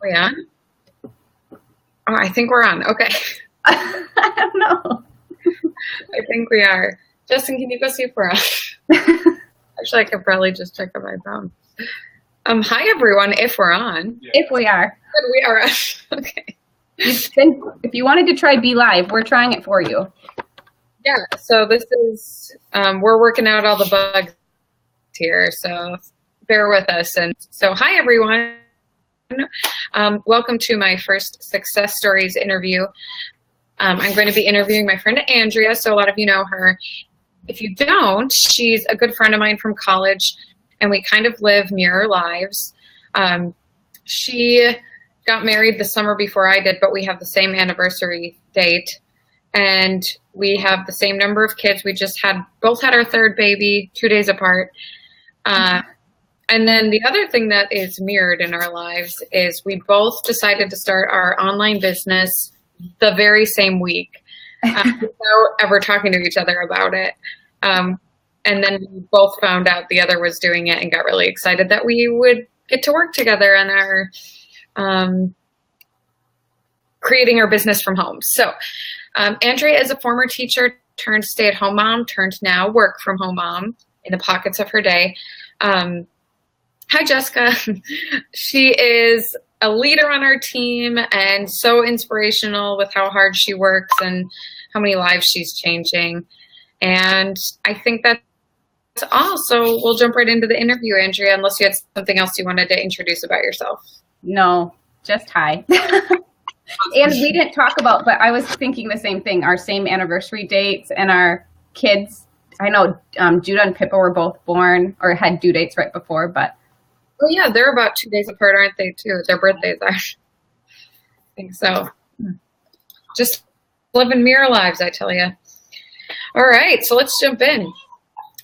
We on? Oh, I think we're on. Okay. I don't know. I think we are. Justin, can you go see if we're on? Actually, I could probably just check on my phone. Hi, everyone, if we're on. Yeah. If we are. Good, we are on. Okay. If you wanted to try Be Live, we're trying it for you. Yeah, so this is, we're working out all the bugs here, so bear with us. And so, hi, everyone. Welcome to my first Success Stories interview. I'm going to be interviewing my friend Andrea, so a lot of you know her. If you don't, she's a good friend of mine from college, and we kind of live mirror lives. She got married the summer before I did, but we have the same anniversary date, and we have the same number of kids. We just both had our third baby 2 days apart. And then the other thing that is mirrored in our lives is we both decided to start our online business the very same week without ever talking to each other about it. And then we both found out the other was doing it and got really excited that we would get to work together on our creating our business from home. So Andrea is a former teacher turned stay-at-home mom, turned now work-from-home mom in the pockets of her day. Hi, Jessica. She is a leader on our team and so inspirational with how hard she works and how many lives she's changing. And I think that's all. So we'll jump right into the interview, Andrea, unless you had something else you wanted to introduce about yourself. No, just hi. And we didn't talk about, but I was thinking the same thing, our same anniversary dates and our kids. I know Judah and Pippa were both born or had due dates right before, but. Oh yeah, they're about 2 days apart, aren't they, too? Their birthdays are. I think so. Just living mirror lives, I tell you. All right, so let's jump in.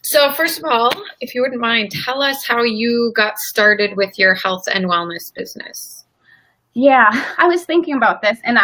So first of all, if you wouldn't mind, tell us how you got started with your health and wellness business. Yeah, I was thinking about this, and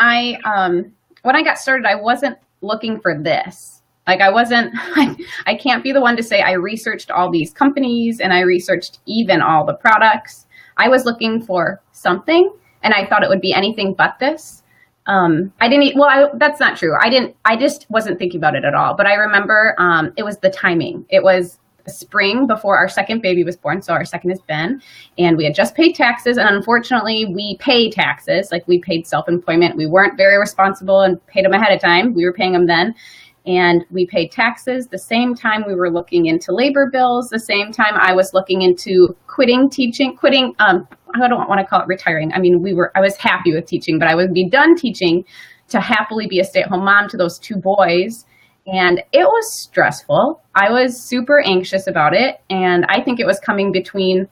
when I got started, I wasn't looking for this. Like I can't be the one to say I researched all these companies and I researched even all the products. I was looking for something and I thought it would be anything but this. That's not true. I just wasn't thinking about it at all. But I remember it was the timing. It was spring before our second baby was born. So our second is Ben, and we had just paid taxes. And unfortunately we pay taxes. Like we paid self-employment. We weren't very responsible and paid them ahead of time. We were paying them then. And we paid taxes the same time we were looking into labor bills, the same time I was looking into quitting, I don't want to call it retiring. I mean, I was happy with teaching, but I would be done teaching to happily be a stay-at-home mom to those two boys. And it was stressful. I was super anxious about it. And I think it was coming between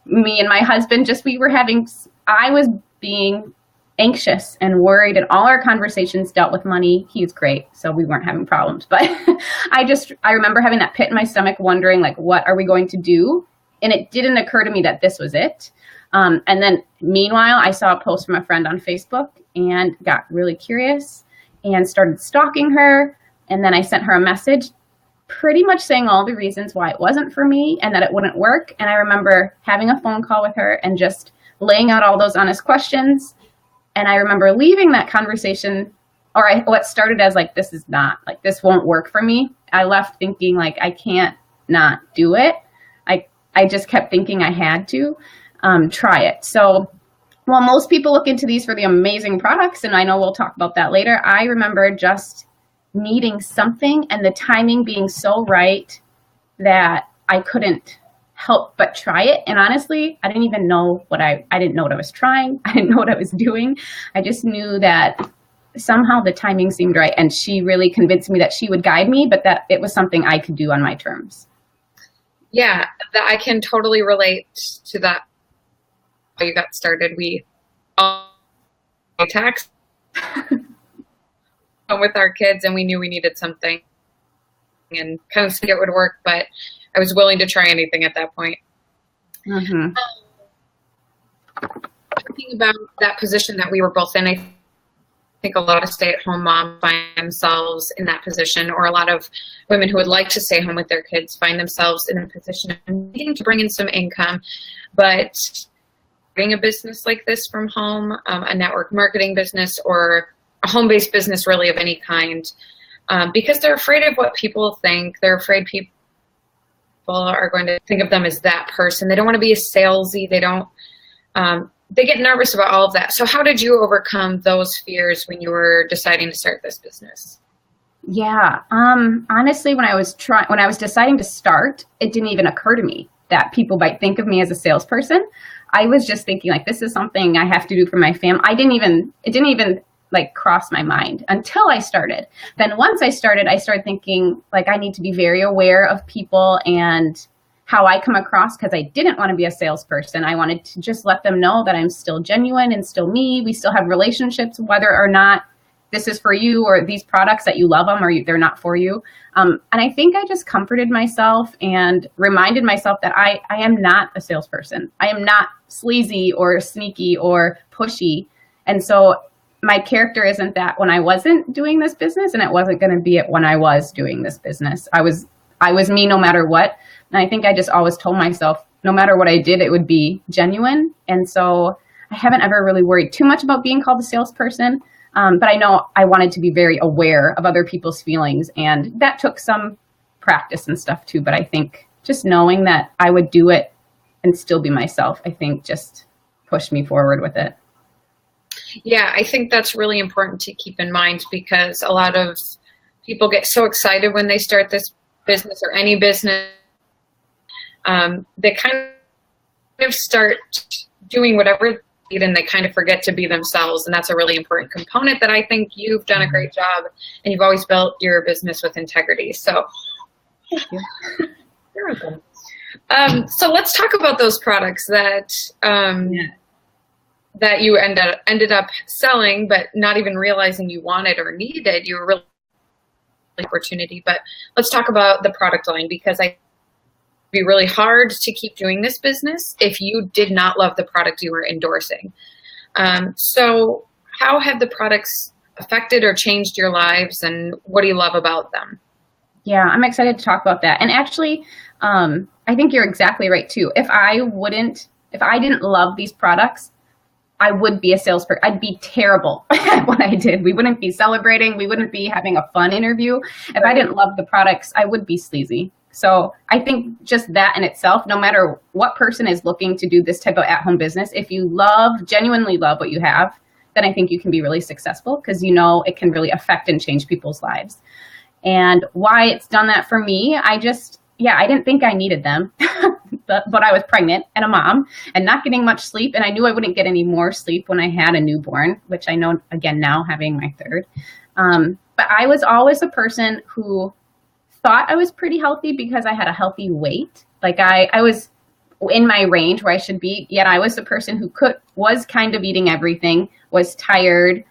me and my husband. I was being anxious and worried, and all our conversations dealt with money. He's great, so we weren't having problems. But I remember having that pit in my stomach, wondering, like, what are we going to do? And it didn't occur to me that this was it. And then meanwhile, I saw a post from a friend on Facebook and got really curious and started stalking her. And then I sent her a message pretty much saying all the reasons why it wasn't for me and that it wouldn't work. And I remember having a phone call with her and just laying out all those honest questions. And I remember leaving that conversation, what started as like, this won't work for me. I left thinking like, I can't not do it. I just kept thinking I had to try it. So while most people look into these for the amazing products, and I know we'll talk about that later, I remember just needing something and the timing being so right that I couldn't help but try it. And honestly, I didn't even know I didn't know what I was trying. I didn't know what I was doing. I just knew that somehow the timing seemed right. And she really convinced me that she would guide me, but that it was something I could do on my terms. Yeah, I can totally relate to that. How you got started. We all tax with our kids, and we knew we needed something and kind of see it would work, but I was willing to try anything at that point. Mm-hmm. Thinking about that position that we were both in, I think a lot of stay-at-home moms find themselves in that position, or a lot of women who would like to stay home with their kids find themselves in a position of needing to bring in some income, but a business like this from home, a network marketing business or a home-based business really of any kind, because they're afraid of what people think. They're afraid people are going to think of them as that person. They don't want to be a salesy. They get nervous about all of that. So how did you overcome those fears when you were deciding to start this business? Yeah. Honestly, when I was deciding to start, it didn't even occur to me that people might think of me as a salesperson. I was just thinking like, this is something I have to do for my family. It didn't even like cross my mind until I started. Then once I started thinking like, I need to be very aware of people and how I come across, because I didn't want to be a salesperson. I wanted to just let them know that I'm still genuine and still me. We still have relationships, whether or not this is for you or these products that you love them or they're not for you. And I think I just comforted myself and reminded myself that I am not a salesperson. I am not sleazy or sneaky or pushy. And so my character isn't that when I wasn't doing this business, and it wasn't going to be it when I was doing this business. I was me no matter what. And I think I just always told myself, no matter what I did, it would be genuine. And so I haven't ever really worried too much about being called a salesperson. But I know I wanted to be very aware of other people's feelings. And that took some practice and stuff too. But I think just knowing that I would do it and still be myself, I think just pushed me forward with it. Yeah, I think that's really important to keep in mind, because a lot of people get so excited when they start this business or any business. They kind of start doing whatever they need and they kind of forget to be themselves. And that's a really important component that I think you've done a great job, and you've always built your business with integrity. So thank you. You're welcome. So let's talk about those products that that you ended up selling, but not even realizing you wanted or needed. You were really opportunity. But let's talk about the product line, because it'd be really hard to keep doing this business if you did not love the product you were endorsing. So how have the products affected or changed your lives, and what do you love about them? Yeah, I'm excited to talk about that. And actually, I think you're exactly right too. If I didn't love these products, I would be a salesperson. I'd be terrible at what I did. We wouldn't be celebrating. We wouldn't be having a fun interview. If I didn't love the products, I would be sleazy. So I think just that in itself, no matter what person is looking to do this type of at-home business, if you genuinely love what you have, then I think you can be really successful, because you know it can really affect and change people's lives. And why it's done that for me, I didn't think I needed them, but I was pregnant and a mom and not getting much sleep. And I knew I wouldn't get any more sleep when I had a newborn, which I know again now, having my third. But I was always a person who thought I was pretty healthy because I had a healthy weight. Like I was in my range where I should be, yet I was the person who was kind of eating everything, was tired,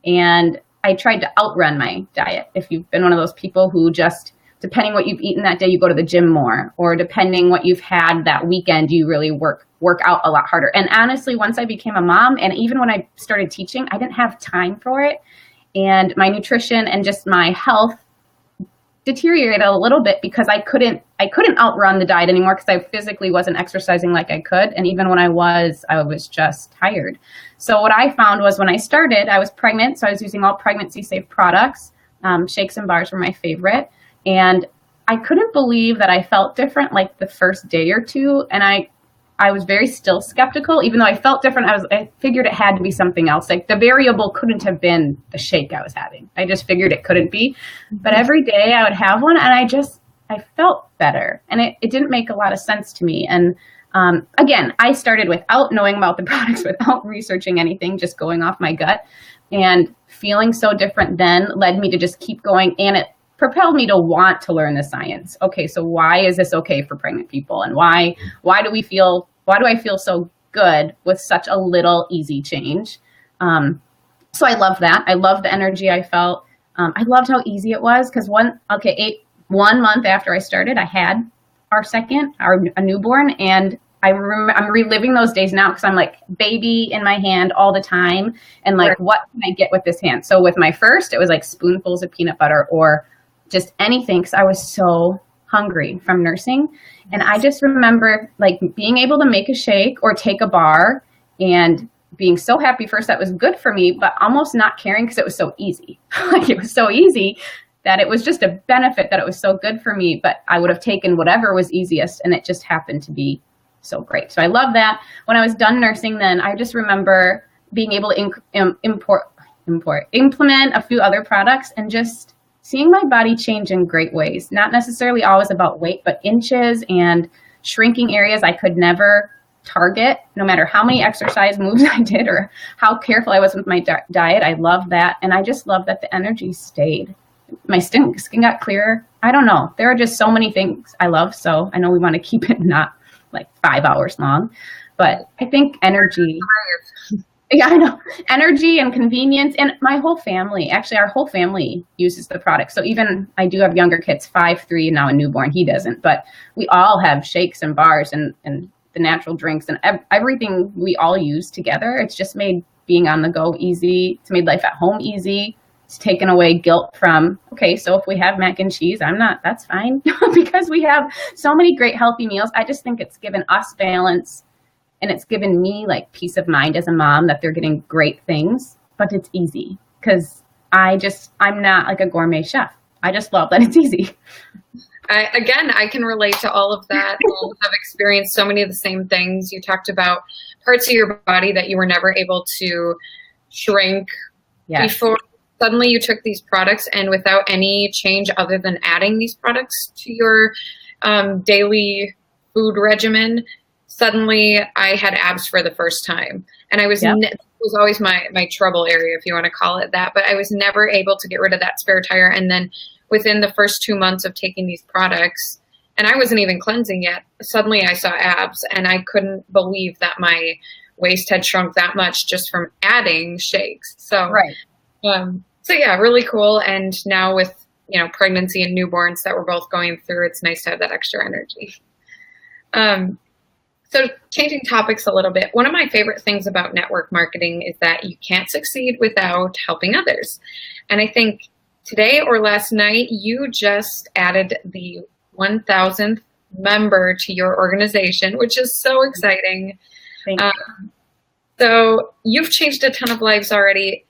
and I tried to outrun my diet. If you've been one of those people who just, depending what you've eaten that day, you go to the gym more, or depending what you've had that weekend, you really work out a lot harder. And honestly, once I became a mom, and even when I started teaching, I didn't have time for it. And my nutrition and just my health deteriorated a little bit because I couldn't outrun the diet anymore, because I physically wasn't exercising like I could. And even when I was just tired. So what I found was, when I started, I was pregnant. So I was using all pregnancy safe products. Shakes and bars were my favorite. And I couldn't believe that I felt different like the first day or two. And I was very still skeptical. Even though I felt different, I figured it had to be something else. Like the variable couldn't have been the shake I was having. I just figured it couldn't be. But every day I would have one, and I felt better. And it didn't make a lot of sense to me. And again, I started without knowing about the products, without researching anything, just going off my gut. And feeling so different then led me to just keep going. And it propelled me to want to learn the science. Okay, so why is this okay for pregnant people? And why do I feel so good with such a little easy change? So I love that. I love the energy I felt. I loved how easy it was, because 1 month after I started, I had a newborn, and I'm reliving those days now, because I'm like baby in my hand all the time. And like, what can I get with this hand? So with my first, it was like spoonfuls of peanut butter or just anything, because I was so hungry from nursing. And I just remember like being able to make a shake or take a bar and being so happy first that was good for me, but almost not caring because it was so easy. Like it was so easy that it was just a benefit that it was so good for me, but I would have taken whatever was easiest, and it just happened to be so great. So I love that. When I was done nursing, then I just remember being able to implement a few other products and just seeing my body change in great ways. Not necessarily always about weight, but inches and shrinking areas I could never target, no matter how many exercise moves I did or how careful I was with my diet. I love that. And I just love that the energy stayed. My skin got clearer. I don't know. There are just so many things I love. So I know we want to keep it not like 5 hours long, but I think energy. Yeah, I know. Energy and convenience, and my whole family, actually our whole family uses the product. So even I do have younger kids, 5, 3, and now a newborn. He doesn't, but we all have shakes and bars and the natural drinks and everything we all use together. It's just made being on the go easy. It's made life at home easy. It's taken away guilt from, okay, so if we have mac and cheese, that's fine because we have so many great healthy meals. I just think it's given us balance. And it's given me like peace of mind as a mom that they're getting great things, but it's easy because I'm not like a gourmet chef. I just love that it's easy. I can relate to all of that. I've experienced so many of the same things. You talked about parts of your body that you were never able to shrink before. Suddenly you took these products, and without any change other than adding these products to your daily food regimen, suddenly I had abs for the first time. And I was, it was always my trouble area, if you want to call it that, but I was never able to get rid of that spare tire. And then within the first 2 months of taking these products, and I wasn't even cleansing yet, suddenly I saw abs, and I couldn't believe that my waist had shrunk that much just from adding shakes. So, so yeah, really cool. And now with, pregnancy and newborns that we're both going through, it's nice to have that extra energy. So changing topics a little bit, one of my favorite things about network marketing is that you can't succeed without helping others. And I think today or last night, you just added the 1,000th member to your organization, which is so exciting. Thank you. So you've changed a ton of lives already.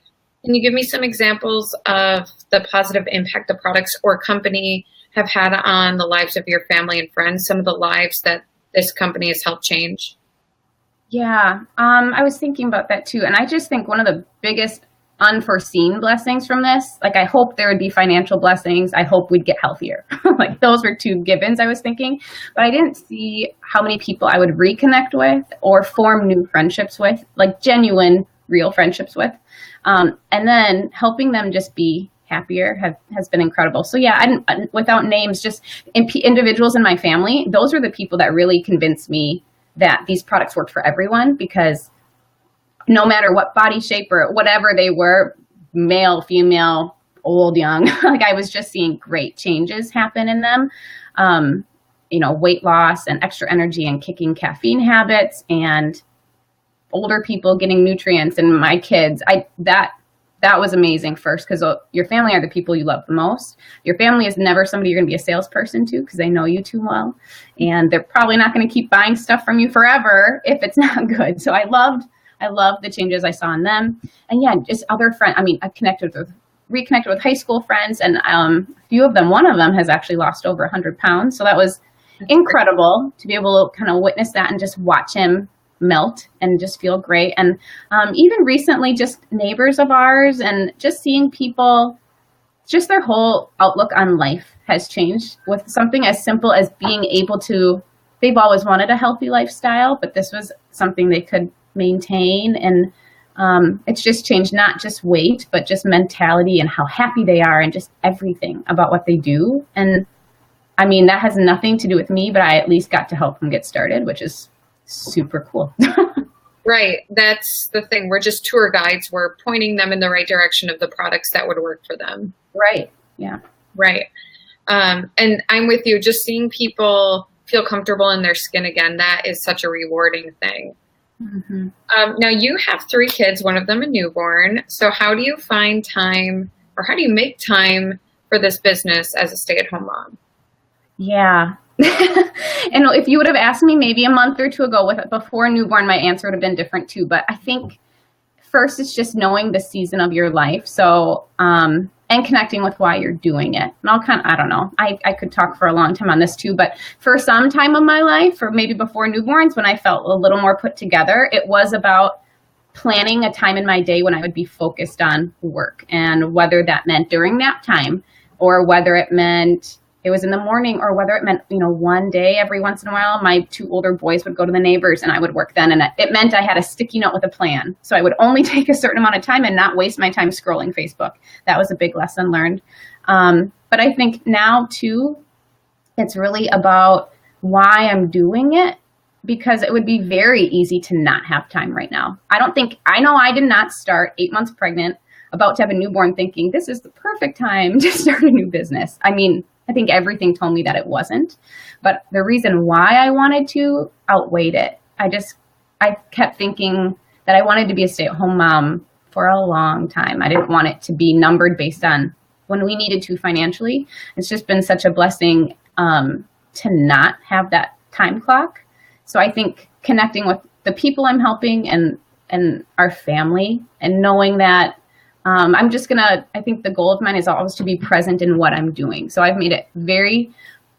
Can you give me some examples of the positive impact the products or company have had on the lives of your family and friends, some of the lives that this company has helped change? Yeah, I was thinking about that too. And I just think one of the biggest unforeseen blessings from this, like I hope there would be financial blessings. I hope we'd get healthier. Like those were two givens I was thinking, but I didn't see how many people I would reconnect with or form new friendships with, like genuine, real friendships with. And then helping them just be happier has been incredible. So yeah, without names, just individuals in my family, those are the people that really convinced me that these products worked for everyone, because no matter what body shape or whatever they were, male, female, old, young, like I was just seeing great changes happen in them. Weight loss and extra energy and kicking caffeine habits, and older people getting nutrients, and my kids, that was amazing first, because your family are the people you love the most. Your family is never somebody you're going to be a salesperson to, because they know you too well. And they're probably not going to keep buying stuff from you forever if it's not good. So I loved the changes I saw in them. And yeah, just other friends. I mean, I reconnected with high school friends, and a few of them, one of them has actually lost over 100 pounds. So that was incredible to be able to kind of witness that and just watch him melt and just feel great. And even recently, just neighbors of ours, and just seeing people, just their whole outlook on life has changed with something as simple as being able to, they've always wanted a healthy lifestyle, but this was something they could maintain. And it's just changed not just weight, but just mentality and how happy they are and just everything about what they do. And I mean, that has nothing to do with me, but I at least got to help them get started, which is super cool. Right. That's the thing. We're just tour guides. We're pointing them in the right direction of the products that would work for them. Right. Yeah. Right. And I'm with you. Just seeing people feel comfortable in their skin again, that is such a rewarding thing. Mm-hmm. Now you have 3 kids, one of them a newborn. So how do you find time, or how do you make time for this business as a stay-at-home mom? Yeah. And if you would have asked me maybe a month or two ago before newborn, my answer would have been different too. But I think first it's just knowing the season of your life. So, and connecting with why you're doing it. And I don't know, I could talk for a long time on this too, but for some time of my life, or maybe before newborns, when I felt a little more put together, it was about planning a time in my day when I would be focused on work, and whether that meant during nap time, or whether it meant it was in the morning, or whether it meant, one day every once in a while, my 2 older boys would go to the neighbors and I would work then. And it meant I had a sticky note with a plan. So I would only take a certain amount of time and not waste my time scrolling Facebook. That was a big lesson learned. But I think now too, it's really about why I'm doing it, because it would be very easy to not have time right now. I know I did not start 8 months pregnant, about to have a newborn, thinking this is the perfect time to start a new business. I mean, I think everything told me that it wasn't, but the reason why I wanted to outweighed it. I kept thinking that I wanted to be a stay-at-home mom for a long time. I didn't want it to be numbered based on when we needed to financially. It's just been such a blessing to not have that time clock. So I think connecting with the people I'm helping and our family, and knowing that I think the goal of mine is always to be present in what I'm doing. So I've made it very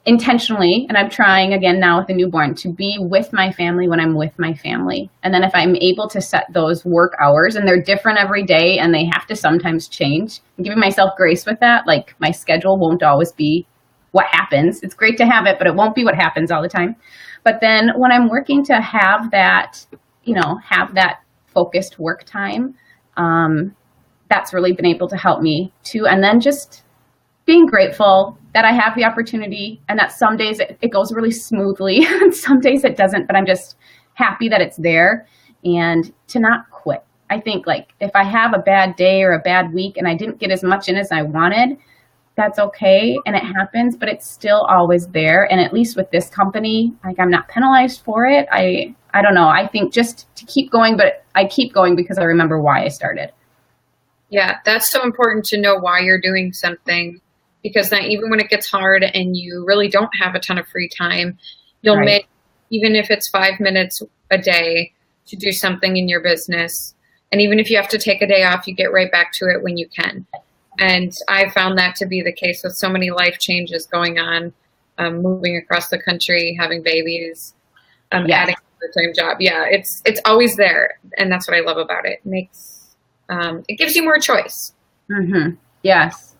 intentionally, and I'm trying again now with the newborn to be with my family when I'm with my family. And then if I'm able to set those work hours, and they're different every day and they have to sometimes change, I'm giving myself grace with that. Like, my schedule won't always be what happens. It's great to have it, but it won't be what happens all the time. But then when I'm working to have that focused work time, that's really been able to help me too. And then just being grateful that I have the opportunity, and that some days it goes really smoothly and some days it doesn't, but I'm just happy that it's there, and to not quit. I think, like, if I have a bad day or a bad week and I didn't get as much in as I wanted, that's okay, and it happens, but it's still always there. And at least with this company, like, I'm not penalized for it. I don't know. I think just to keep going, but I keep going because I remember why I started. Yeah, that's so important to know why you're doing something, because then even when it gets hard and you really don't have a ton of free time, you'll make, even if it's 5 minutes a day, to do something in your business. And even if you have to take a day off, you get right back to it when you can. And I found that to be the case with so many life changes going on, moving across the country, having babies, adding a part-time job. Yeah, it's always there. And that's what I love about it. It gives you more choice. Mm-hmm. Yes.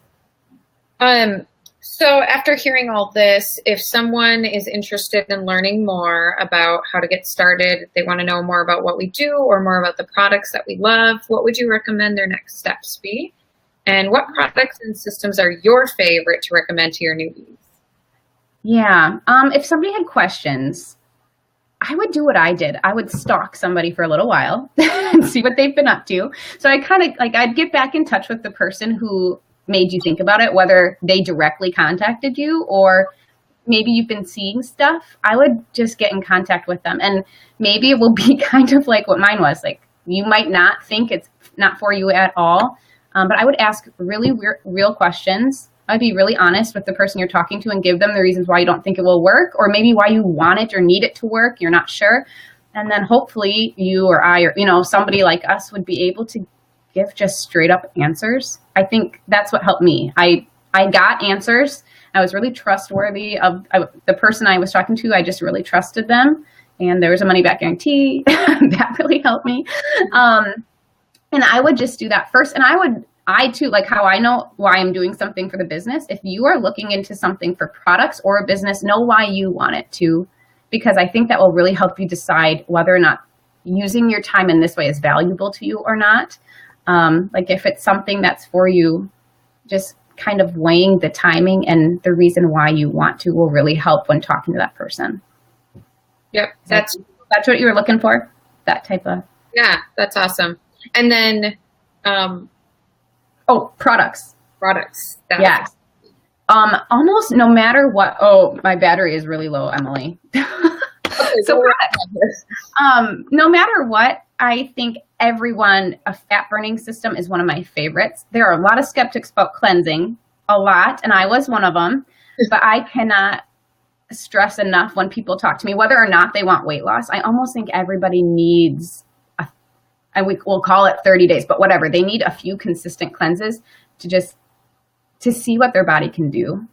So after hearing all this, if someone is interested in learning more about how to get started, if they want to know more about what we do or more about the products that we love, what would you recommend their next steps be? And what products and systems are your favorite to recommend to your newbies? Yeah. If somebody had questions, I would do what I did. I would stalk somebody for a little while and see what they've been up to. So I'd get back in touch with the person who made you think about it, whether they directly contacted you or maybe you've been seeing stuff. I would just get in contact with them, and maybe it will be kind of like what mine was. Like, you might not think it's not for you at all, but I would ask really real questions. I'd be really honest with the person you're talking to and give them the reasons why you don't think it will work, or maybe why you want it or need it to work. You're not sure. And then hopefully you or I, or, somebody like us would be able to give just straight up answers. I think that's what helped me. I got answers. I was really trustworthy of the person I was talking to. I just really trusted them. And there was a money back guarantee. That really helped me. And I would just do that first. And I too, like how I know why I'm doing something for the business. If you are looking into something for products or a business, know why you want it to, because I think that will really help you decide whether or not using your time in this way is valuable to you or not. Like, if it's something that's for you, just kind of weighing the timing and the reason why you want to will really help when talking to that person. Yep. That's what you were looking for, that type of. Yeah, that's awesome. And then, products. Yes. Almost no matter what. Oh, my battery is really low, Emily. So no matter what, I think a fat burning system is one of my favorites. There are a lot of skeptics about cleansing, a lot, and I was one of them, but I cannot stress enough when people talk to me, whether or not they want weight loss. I almost think everybody needs, and we'll call it 30 days, but whatever. They need a few consistent cleanses to see what their body can do.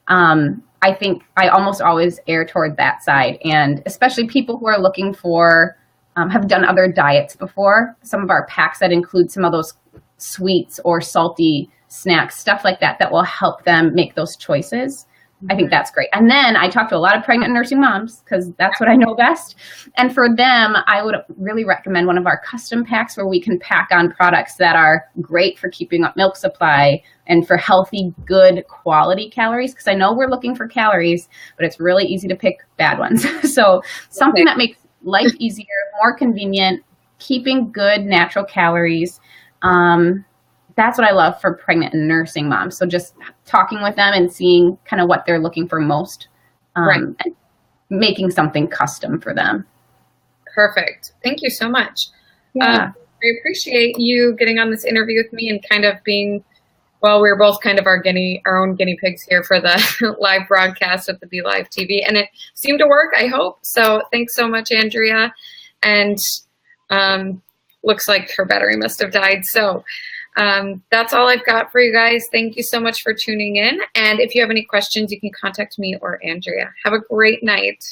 I think I almost always err toward that side, and especially people who are looking for, have done other diets before. Some of our packs that include some of those sweets or salty snacks, stuff like that, that will help them make those choices. I think that's great. And then I talk to a lot of pregnant and nursing moms because that's what I know best. And for them, I would really recommend one of our custom packs where we can pack on products that are great for keeping up milk supply and for healthy, good quality calories. Because I know we're looking for calories, but it's really easy to pick bad ones. So something that makes life easier, more convenient, keeping good natural calories. That's what I love for pregnant and nursing moms. So just talking with them and seeing kind of what they're looking for most, and making something custom for them. Perfect. Thank you so much. Yeah. I appreciate you getting on this interview with me and kind of being, well, we're both kind of our own guinea pigs here for the live broadcast of the Be Live TV, and it seemed to work, I hope. So thanks so much, Andrea. And looks like her battery must have died. So that's all I've got for you guys. Thank you so much for tuning in. And if you have any questions, you can contact me or Andrea. Have a great night.